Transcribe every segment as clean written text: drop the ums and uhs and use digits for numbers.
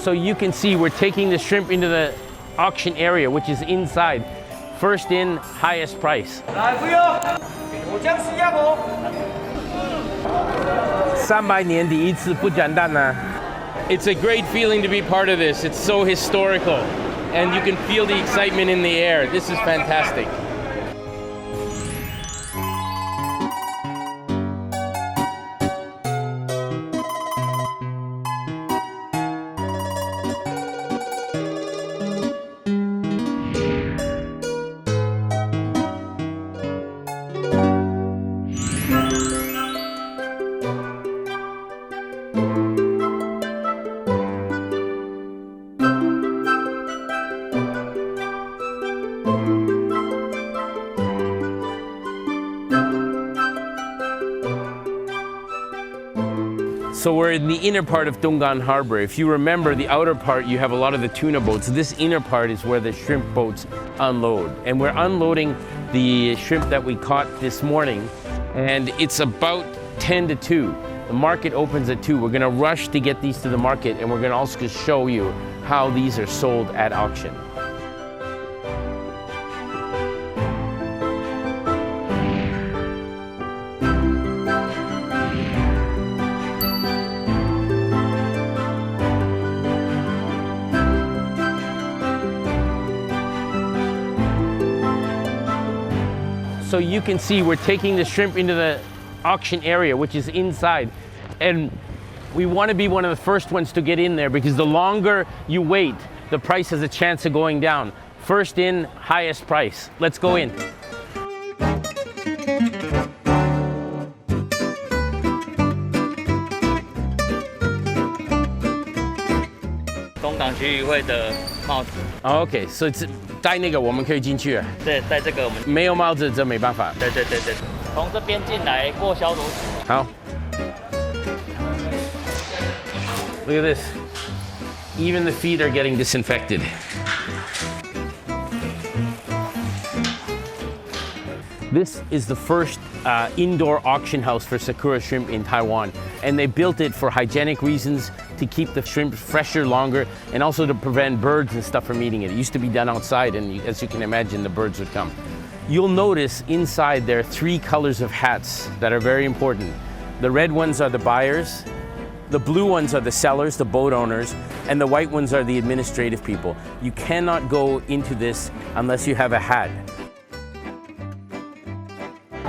So you can see we're taking the shrimp into the auction area, which is inside. First in, highest price. 300年第一次不简单啊. It's a great feeling to be part of this. It's so historical, and you can feel the excitement in the air. This is fantastic. So we're in the inner part of Donggang Harbor. If you remember, the outer part, you have a lot of the tuna boats. This inner part is where the shrimp boats unload. And we're unloading the shrimp that we caught this morning. And it's about 10 to 2. The market opens at 2. We're gonna rush to get these to the market, and we're gonna also show you how these are sold at auction. So you can see we're taking the shrimp into the auction area, which is inside. And we want to be one of the first ones to get in there, because the longer you wait, the price has a chance of going down. First in, highest price. Let's go in. 东港区渔会的帽子。OK， 所以戴那个我们可以进去了。对，戴这个我们没有帽子这没办法。对，从这边进来过消毒室。好。Look at this. Even the feet are getting disinfected. This is the first indoor auction house for Sakura shrimp in Taiwan. And they built it for hygienic reasons, to keep the shrimp fresher longer, and also to prevent birds and stuff from eating it. It used to be done outside, and as you can imagine, the birds would come. You'll notice inside there are 3 colors of hats that are very important. The red ones are the buyers, the blue ones are the sellers, the boat owners, and the white ones are the administrative people. You cannot go into this unless you have a hat.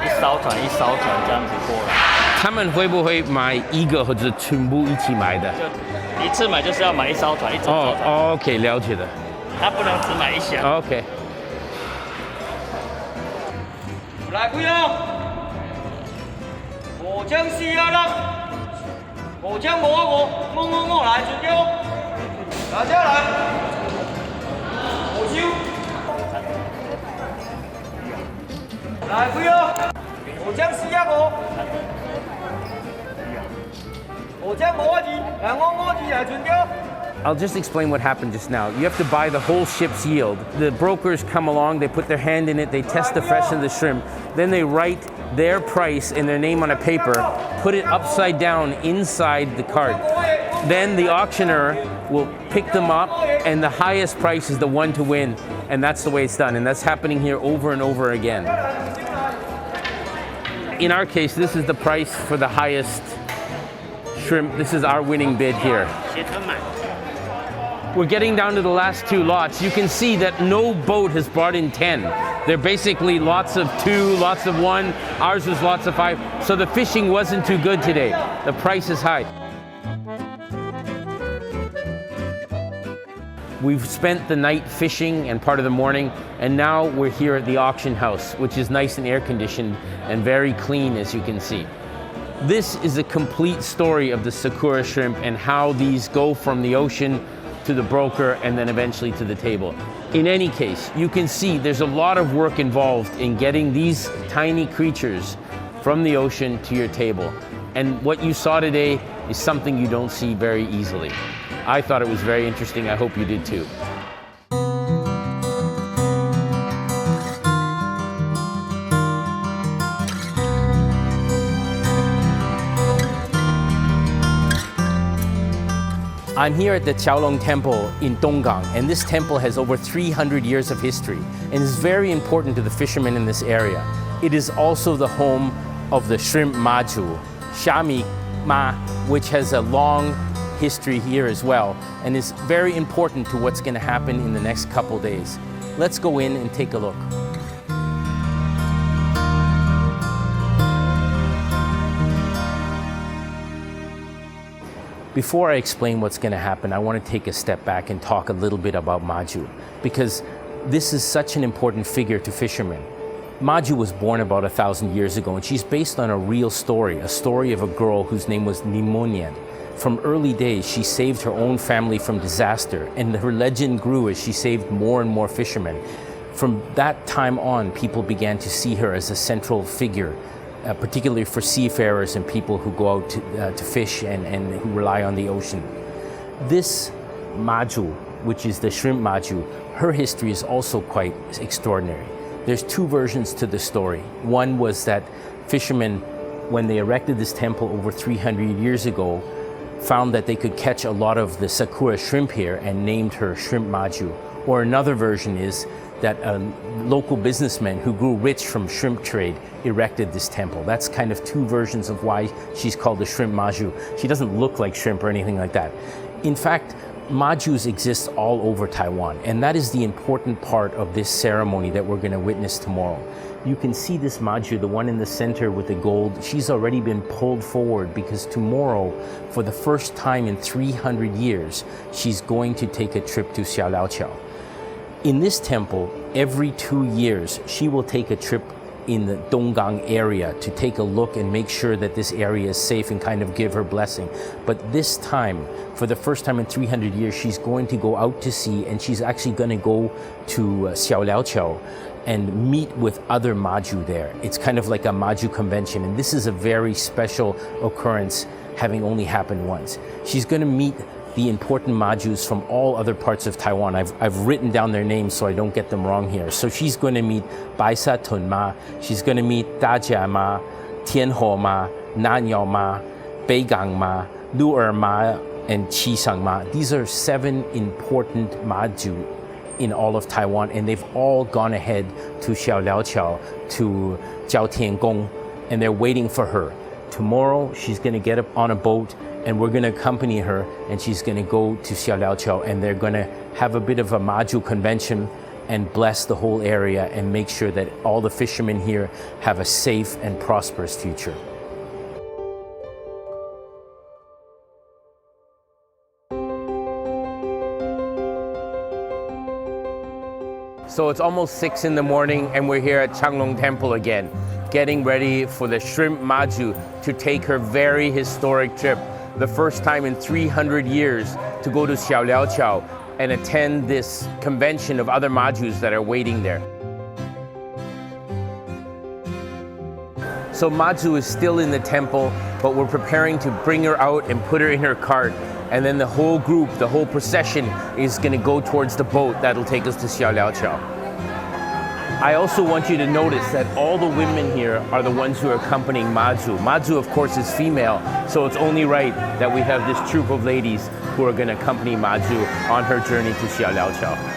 一艘船一艘船这样子过来。他们会不会买一个或者全部一起买的？就一次买就是要买一艘船，一整艘船。OK， 了解的。他不能只买一箱。OK。来，不要！我将是啊啦，我将我来准备哦，大家来，我修。来，不要！我将是啊我。 I'll just explain what happened just now. You have to buy the whole ship's yield. The brokers come along, they put their hand in it, they test the freshness of the shrimp, then they write their price and their name on a paper, put it upside down inside the cart. Then the auctioneer will pick them up, and the highest price is the one to win, and that's the way it's done, and that's happening here over and over again. In our case, this is the price for the highest shrimp. This is our winning bid here. We're getting down to the last 2 lots. You can see that no boat has brought in 10. They're basically lots of 2, lots of 1. Ours was lots of 5. So the fishing wasn't too good today. The price is high. We've spent the night fishing and part of the morning, and now we're here at the auction house, which is nice and air conditioned and very clean, as you can see. This is a complete story of the Sakura shrimp and how these go from the ocean to the broker and then eventually to the table. In any case, you can see there's a lot of work involved in getting these tiny creatures from the ocean to your table. And what you saw today is something you don't see very easily. I thought it was very interesting. I hope you did too. I'm here at the Xiaoliuqiu Temple in Donggang, and this temple has over 300 years of history and is very important to the fishermen in this area. It is also the home of the Shrimp Mazu, Xiaoliuqiu, which has a long history here as well and is very important to what's going to happen in the next couple days. Let's go in and take a look. Before I explain what's going to happen, I want to take a step back and talk a little bit about Mazu, because this is such an important figure to fishermen. Mazu was born about 1,000 years ago, and she's based on a real story, a story of a girl whose name was Nimonian. From early days, she saved her own family from disaster, and her legend grew as she saved more and more fishermen. From that time on, people began to see her as a central figure, particularly for seafarers and people who go out to fish and who rely on the ocean. This Mazu, which is the Shrimp Mazu, her history is also quite extraordinary. There's two versions to the story. One was that fishermen, when they erected this temple over 300 years ago, found that they could catch a lot of the Sakura shrimp here and named her Shrimp Mazu. Or another version is that a local businessman who grew rich from shrimp trade erected this temple. That's kind of two versions of why she's called the Shrimp Mazu. She doesn't look like shrimp or anything like that. In fact, Mazus exist all over Taiwan, and that is the important part of this ceremony that we're going to witness tomorrow. You can see this Mazu, the one in the center with the gold, she's already been pulled forward because tomorrow, for the first time in 300 years, she's going to take a trip to Xiaoliuqiu. In this temple, every 2 years, she will take a trip in the Donggang area to take a look and make sure that this area is safe and kind of give her blessing. But this time, for the first time in 300 years, she's going to go out to sea, and she's actually going to go to Xiaoliuqiu and meet with other Mazu there. It's kind of like a Mazu convention, and this is a very special occurrence, having only happened once. She's going to meet the important Mazus from all other parts of Taiwan. I've written down their names so I don't get them wrong here. So she's going to meet Baisa Tun Ma, she's going to meet Dajia Ma, Tianho Ma, Nanyao Ma, Beigang Ma, Lu'er Ma, and Qishang Ma. These are 7 important Mazu in all of Taiwan, and they've all gone ahead to Xiaoliuqiu, to Jiaotiangong, and they're waiting for her. Tomorrow, she's going to get up on a boat, and we're going to accompany her, and she's going to go to Xiaoliuqiu, and they're going to have a bit of a Mazu convention and bless the whole area and make sure that all the fishermen here have a safe and prosperous future. So it's almost 6 in the morning, and we're here at Xiaoliuqiu Temple again, getting ready for the Shrimp Mazu to take her very historic trip, the first time in 300 years, to go to Xiaoliuqiu and attend this convention of other Mazus that are waiting there. So Mazu is still in the temple, but we're preparing to bring her out and put her in her cart. And then the whole group, the whole procession is going to go towards the boat that'll take us to Xiaoliuqiu. I also want you to notice that all the women here are the ones who are accompanying Mazu. Mazu, of course, is female, so it's only right that we have this troop of ladies who are going to accompany Mazu on her journey to Xiaoliuqiu.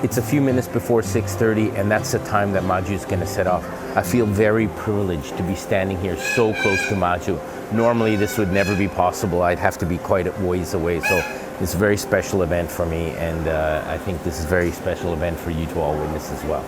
It's a few minutes before 6:30, and that's the time that Mazu is going to set off. I feel very privileged to be standing here so close to Mazu. Normally, this would never be possible. I'd have to be quite a ways away. So it's a very special event for me, and I think this is a very special event for you to all witness as well.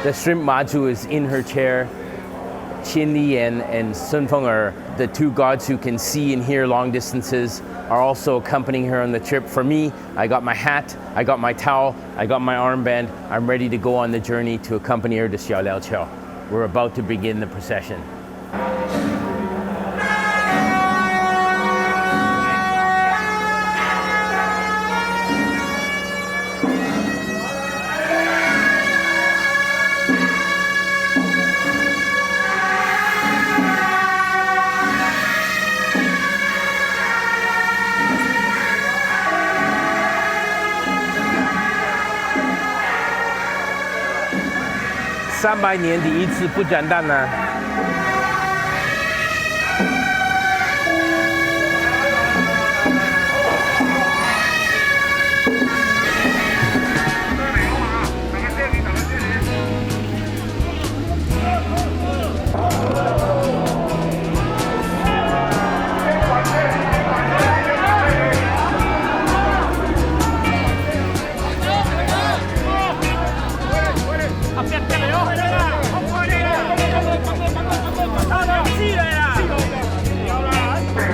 The Shrimp Mazu is in her chair. Qin Liyan and Sun Feng'er, the two gods who can see and hear long distances, are also accompanying her on the trip. For me, I got my hat, I got my towel, I got my armband. I'm ready to go on the journey to accompany her to Xiaoliuqiu. We're about to begin the procession. $300年第一次不简单呢。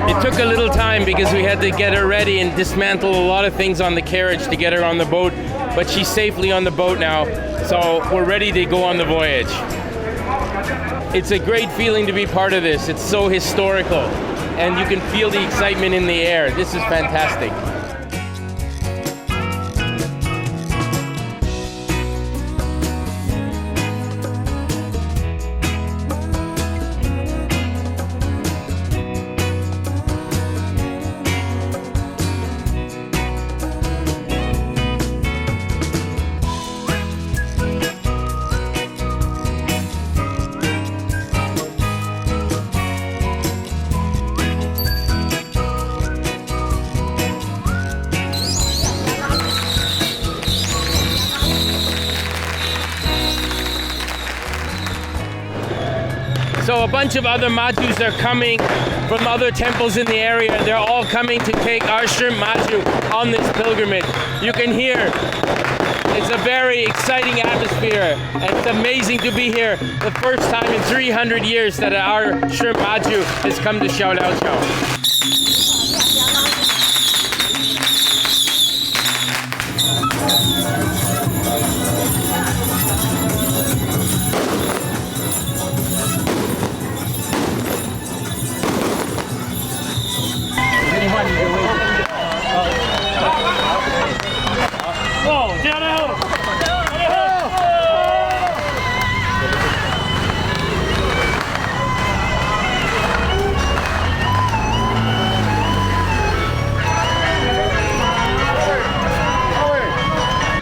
It took a little time because we had to get her ready and dismantle a lot of things on the carriage to get her on the boat, but she's safely on the boat now, so we're ready to go on the voyage. It's a great feeling to be part of this. It's so historical, and you can feel the excitement in the air. This is fantastic. So a bunch of other Mazus are coming from other temples in the area. They're all coming to take our Shrimp Mazu on this pilgrimage. You can hear it's a very exciting atmosphere. It's amazing to be here. The first time in 300 years that our Shrimp Mazu has come to Xiaoliuqiu.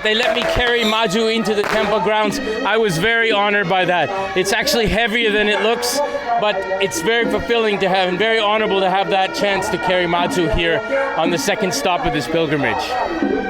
They let me carry Mazu into the temple grounds. I was very honored by that. It's actually heavier than it looks, but it's very fulfilling to have and very honorable to have that chance to carry Mazu here on the second stop of this pilgrimage.